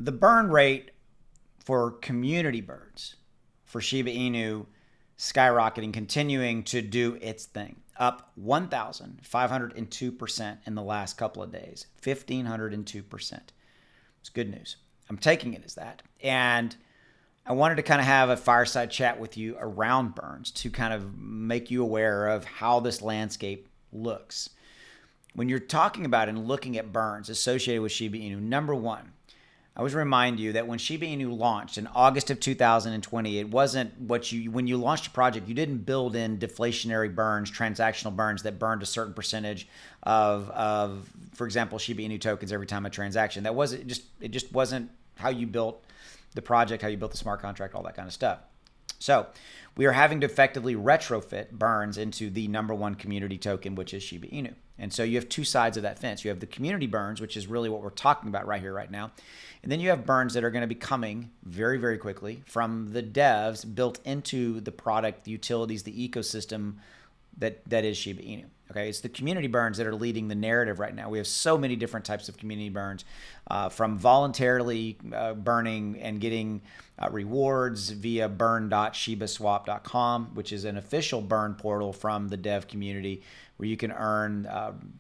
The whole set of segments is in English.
the burn rate for community burns for Shiba Inu skyrocketing, continuing to do its thing, up 1,502% in the last couple of days, 1,502%. It's good news. I'm taking it as that. And I wanted to kind of have a fireside chat with you around burns to kind of make you aware of how this landscape looks. When you're talking about and looking at burns associated with Shiba Inu, number one, I always remind you that when Shiba Inu launched in August of 2020, it wasn't when you launched a project, you didn't build in deflationary burns, transactional burns that burned a certain percentage of for example, Shiba Inu tokens every time a transaction. It just wasn't how you built the project, how you built the smart contract, all that kind of stuff. So we are having to effectively retrofit burns into the number one community token, which is Shiba Inu. And so you have two sides of that fence. You have the community burns, which is really what we're talking about right here, right now. And then you have burns that are going to be coming very, very quickly from the devs built into the product, the utilities, the ecosystem that is Shiba Inu. Okay, it's the community burns that are leading the narrative right now. We have so many different types of community burns, from voluntarily burning and getting rewards via burn.shibaswap.com, which is an official burn portal from the dev community where you can earn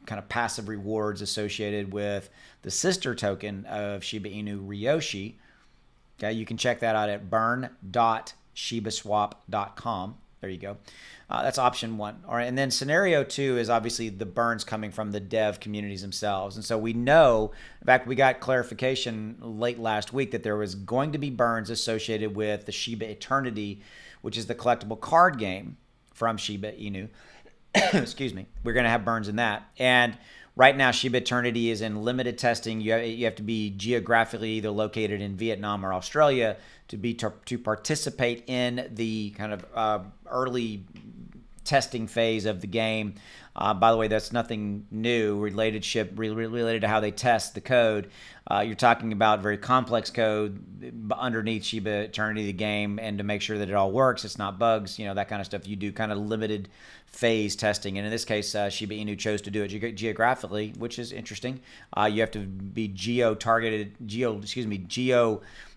kind of passive rewards associated with the sister token of Shiba Inu, Ryoshi. Okay, you can check that out at burn.shibaswap.com. There you go. That's option one. All right, and then scenario two is obviously the burns coming from the dev communities themselves. And so we know, in fact, we got clarification late last week that there was going to be burns associated with the Shiba Eternity, which is the collectible card game from Shiba Inu. Excuse me. We're going to have burns in that. And right now, Shiba Eternity is in limited testing. You have to be geographically either located in Vietnam or Australia to participate in the kind of early testing phase of the game. By the way, that's nothing new related to how they test the code. You're talking about very complex code underneath Shiba Eternity, the game, and to make sure that it all works, it's not bugs, that kind of stuff. You do kind of limited phase testing, and in this case, Shiba Inu chose to do it geographically, which is interesting. You have to be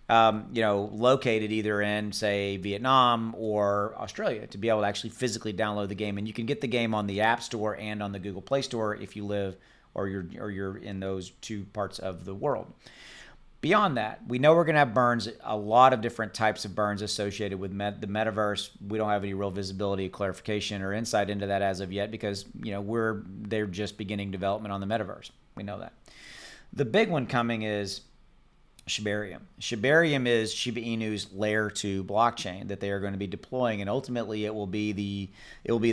located either in, say, Vietnam or Australia to be able to actually physically download the game. And you can get the game on the App Store and on the Google Play Store if you live or you're in those two parts of the world. Beyond that, we know we're going to have burns, a lot of different types of burns associated with the metaverse. We don't have any real visibility, clarification, or insight into that as of yet because they're just beginning development on the metaverse. We know that. The big one coming is Shibarium. Shibarium is Shiba Inu's layer 2 blockchain that they are going to be deploying, and ultimately it will be the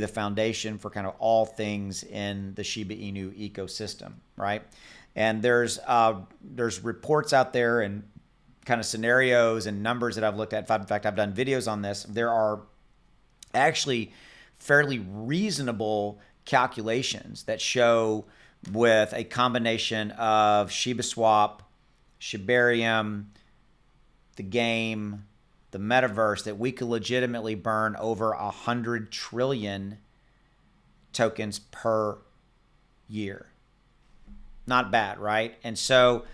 foundation for kind of all things in the Shiba Inu ecosystem, right? And there's reports out there and kind of scenarios and numbers that I've looked at. In fact, I've done videos on this. There are actually fairly reasonable calculations that show with a combination of ShibaSwap, Shibarium, the game, the metaverse, that we could legitimately burn over 100 trillion tokens per year. Not bad, right? And so,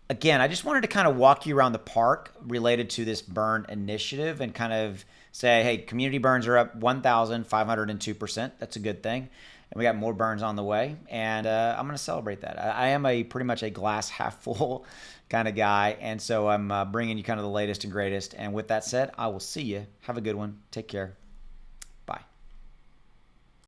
again, I just wanted to kind of walk you around the park related to this burn initiative and kind of say, hey, community burns are up 1,502%. That's a good thing. And we got more burns on the way, and I'm going to celebrate that. I am pretty much a glass half full kind of guy, and so I'm bringing you kind of the latest and greatest. And with that said, I will see you. Have a good one. Take care.